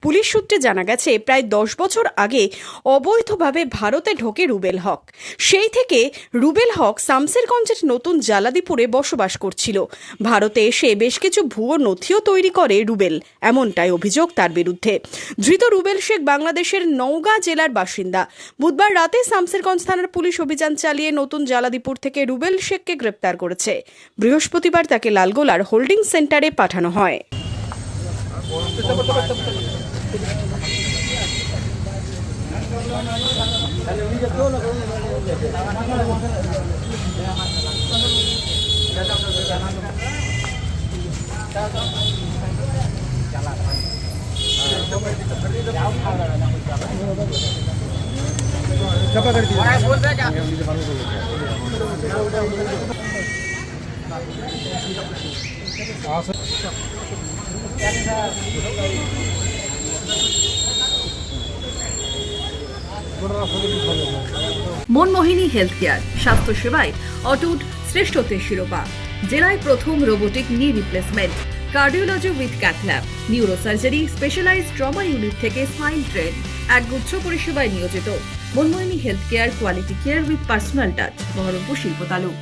Police সূত্রে জানা গেছে, প্রায় 10 বছর আগে অবৈধভাবে ভারতে ঢোকে রুবেল হক। সেই থেকে রুবেল হক শামসেরগঞ্জের নতুন জালাদিপুরে বসবাস করছিল। ভারতে এসে বেশ কিছু ভুয়ো নথিও তৈরি করে রুবেল, এমনটাই অভিযোগ তার বিরুদ্ধে। ধৃত রুবেল শেখ বাংলাদেশের নওগাঁ জেলার বাসিন্দা। বুধবার রাতে শামসেরগঞ্জ থানার পুলিশ অভিযান চালিয়ে নতুন জালাদিপুর থেকে রুবেল শেখকে গ্রেপ্তার করেছে। বৃহস্পতিবার তাকে লালগোলার হোল্ডিং সেন্টারে পাঠানো হয়। মনমোহিনী হেলথ কেয়ার, স্বাস্থ্য সেবায় অটুট শ্রেষ্ঠত্বের শিরোপা। জেলায় প্রথম robotic knee replacement, cardiology with cath lab, neurosurgery, specialized trauma unit থেকে স্মাইল ট্রেন, একগুচ্ছ পরিষেবায় নিয়োজিত। Manmohini health care, quality care with personal touch, Baharampur শিল্প তালুক।